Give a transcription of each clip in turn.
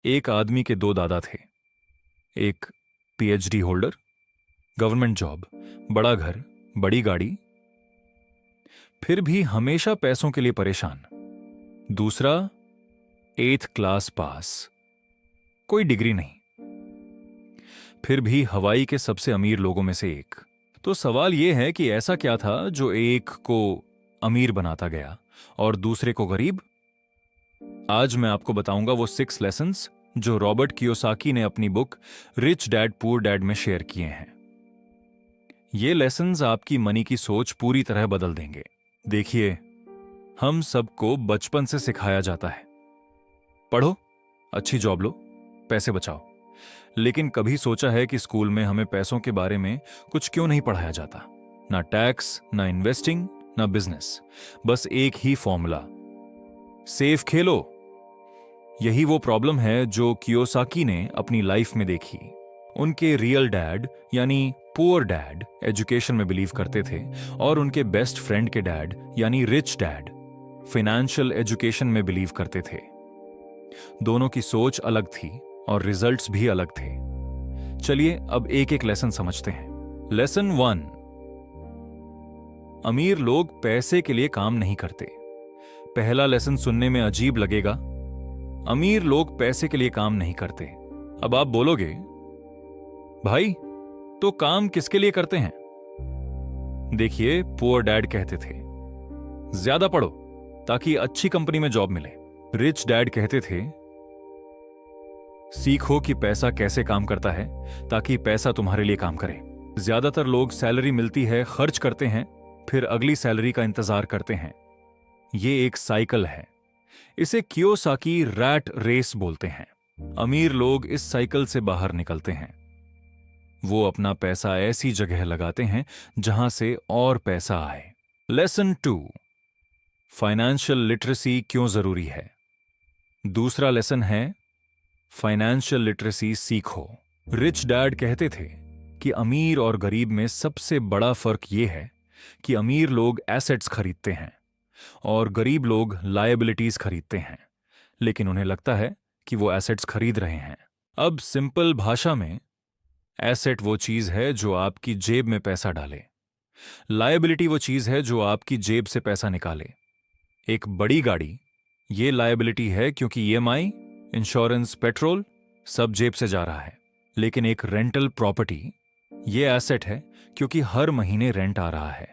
एक आदमी के दो दादा थे। एक पीएचडी होल्डर, गवर्नमेंट जॉब, बड़ा घर, बड़ी गाड़ी, फिर भी हमेशा पैसों के लिए परेशान। दूसरा 8th क्लास पास, कोई डिग्री नहीं, फिर भी हवाई के सबसे अमीर लोगों में से एक। तो सवाल यह है कि ऐसा क्या था जो एक को अमीर बनाता गया और दूसरे को गरीब। आज मैं आपको बताऊंगा वो 6 लेसन्स जो रॉबर्ट कियोसाकी ने अपनी book rich dad poor dad में शेयर किए हैं। ये लेसन्स आपकी मनी की सोच पूरी तरह बदल देंगे। देखिए, हम सबको बचपन से सिखाया जाता है, पढ़ो, अच्छी जॉब लो, पैसे बचाओ। लेकिन कभी सोचा है कि स्कूल में हमें पैसों के बारे में कुछ क्यों नहीं पढ़ाया जाता? ना टैक्स, ना इन्वेस्टिंग, ना बिजनेस, बस एक ही फॉर्मूला, सेफ खेलो। यही वो प्रॉब्लम है जो कियोसाकी ने अपनी लाइफ में देखी। उनके रियल डैड यानी पुअर डैड एजुकेशन में बिलीव करते थे और उनके बेस्ट फ्रेंड के डैड यानी रिच डैड फाइनेंशियल एजुकेशन में बिलीव करते थे। दोनों की सोच अलग थी और रिजल्ट्स भी अलग थे। चलिए अब एक एक लेसन समझते हैं। लेसन 1, अमीर लोग पैसे के लिए काम नहीं करते। पहला लेसन सुनने में अजीब लगेगा, अमीर लोग पैसे के लिए काम नहीं करते। अब आप बोलोगे, भाई तो काम किसके लिए करते हैं? देखिए, पुअर डैड कहते थे ज्यादा पढ़ो ताकि अच्छी कंपनी में जॉब मिले। रिच डैड कहते थे सीखो कि पैसा कैसे काम करता है ताकि पैसा तुम्हारे लिए काम करे। ज्यादातर लोग सैलरी मिलती है, खर्च करते हैं, फिर अगली सैलरी का इंतजार करते हैं। ये एक साइकिल है। इसे कियोसाकी रैट रेस बोलते हैं। अमीर लोग इस साइकिल से बाहर निकलते हैं। वो अपना पैसा ऐसी जगह लगाते हैं जहां से और पैसा आए। लेसन 2, फाइनेंशियल लिटरेसी क्यों जरूरी है। दूसरा लेसन है फाइनेंशियल लिटरेसी सीखो। रिच डैड कहते थे कि अमीर और गरीब में सबसे बड़ा फर्क यह है कि अमीर लोग एसेट्स खरीदते हैं और गरीब लोग लायबिलिटीज खरीदते हैं, लेकिन उन्हें लगता है कि वो एसेट्स खरीद रहे हैं। अब सिंपल भाषा में, एसेट वो चीज है जो आपकी जेब में पैसा डाले, लायबिलिटी वो चीज है जो आपकी जेब से पैसा निकाले। एक बड़ी गाड़ी ये लायबिलिटी है क्योंकि ईएमआई, इंश्योरेंस, पेट्रोल सब जेब से जा रहा है। लेकिन एक रेंटल प्रॉपर्टी ये एसेट है क्योंकि हर महीने रेंट आ रहा है।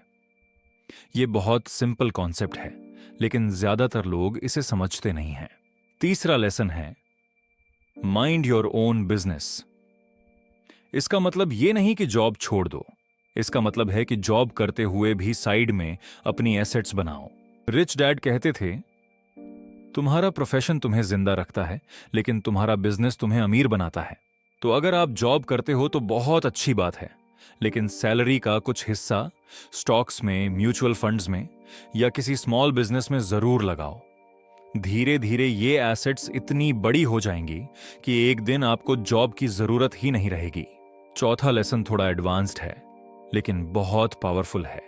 ये बहुत सिंपल कॉन्सेप्ट है, लेकिन ज्यादातर लोग इसे समझते नहीं हैं। तीसरा लेसन है माइंड योर ओन बिजनेस। इसका मतलब यह नहीं कि जॉब छोड़ दो, इसका मतलब है कि जॉब करते हुए भी साइड में अपनी एसेट्स बनाओ। रिच डैड कहते थे तुम्हारा प्रोफेशन तुम्हें जिंदा रखता है, लेकिन तुम्हारा बिजनेस तुम्हें अमीर बनाता है। तो अगर आप जॉब करते हो तो बहुत अच्छी बात है, लेकिन सैलरी का कुछ हिस्सा स्टॉक्स में, म्यूचुअल फंड्स में या किसी स्मॉल बिजनेस में जरूर लगाओ। धीरे धीरे ये एसेट्स इतनी बड़ी हो जाएंगी कि एक दिन आपको जॉब की जरूरत ही नहीं रहेगी। चौथा लेसन थोड़ा एडवांस्ड है, लेकिन बहुत पावरफुल है।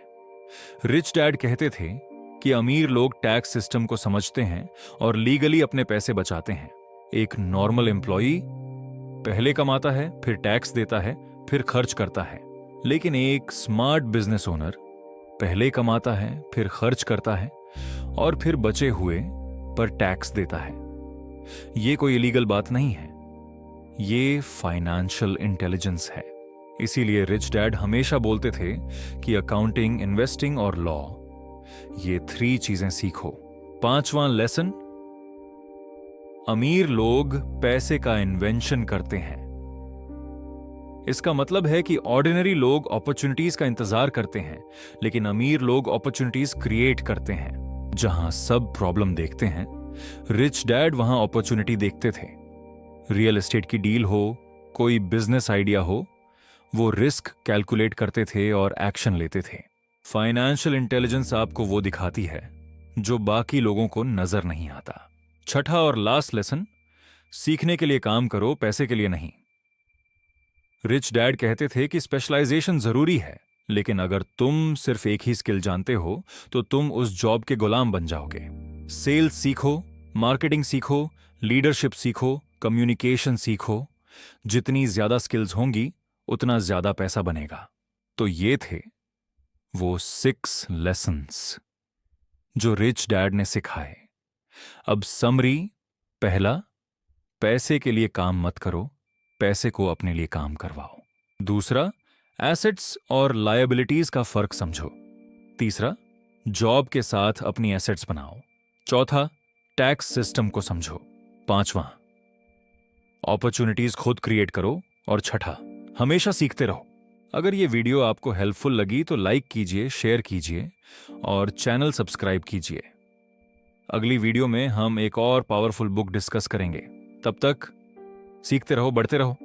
रिच डैड कहते थे कि अमीर लोग टैक्स सिस्टम को समझते हैं और लीगली अपने पैसे बचाते हैं। एक नॉर्मल एम्प्लॉई पहले कमाता है, फिर टैक्स देता है, फिर खर्च करता है। लेकिन एक स्मार्ट बिजनेस ओनर पहले कमाता है, फिर खर्च करता है और फिर बचे हुए पर टैक्स देता है। ये कोई इलीगल बात नहीं है, ये फाइनेंशियल इंटेलिजेंस है। इसीलिए रिच डैड हमेशा बोलते थे कि अकाउंटिंग, इन्वेस्टिंग और लॉ, ये 3 चीजें सीखो। 5वां लेसन, अमीर लोग पैसे का इन्वेंशन करते हैं। इसका मतलब है कि ऑर्डिनरी लोग अपॉर्चुनिटीज का इंतजार करते हैं, लेकिन अमीर लोग अपॉर्चुनिटीज क्रिएट करते हैं। जहां सब प्रॉब्लम देखते हैं, रिच डैड वहां अपॉर्चुनिटी देखते थे। रियल एस्टेट की डील हो, कोई बिजनेस आइडिया हो, वो रिस्क कैलकुलेट करते थे और एक्शन लेते थे। फाइनेंशियल इंटेलिजेंस आपको वो दिखाती है जो बाकी लोगों को नजर नहीं आता। छठा और लास्ट लेसन, सीखने के लिए काम करो, पैसे के लिए नहीं। रिच डैड कहते थे कि स्पेशलाइजेशन जरूरी है, लेकिन अगर तुम सिर्फ एक ही स्किल जानते हो तो तुम उस जॉब के गुलाम बन जाओगे। सेल्स सीखो, मार्केटिंग सीखो, लीडरशिप सीखो, कम्युनिकेशन सीखो, जितनी ज्यादा स्किल्स होंगी उतना ज्यादा पैसा बनेगा। तो ये थे वो 6 लेसन्स जो रिच डैड ने सिखाए। अब समरी: पहला, पैसे के लिए काम मत करो, पैसे को अपने लिए काम करवाओ। दूसरा, एसेट्स और लायबिलिटीज का फर्क समझो। तीसरा, जॉब के साथ अपनी एसेट्स बनाओ। चौथा, टैक्स सिस्टम को समझो। पांचवां, अपॉर्चुनिटीज खुद क्रिएट करो। और छठा, हमेशा सीखते रहो। अगर ये वीडियो आपको हेल्पफुल लगी तो लाइक कीजिए, शेयर कीजिए और चैनल सब्सक्राइब कीजिए। अगली वीडियो में हम एक और पावरफुल बुक डिस्कस करेंगे। तब तक सीखते रहो, बढ़ते रहो।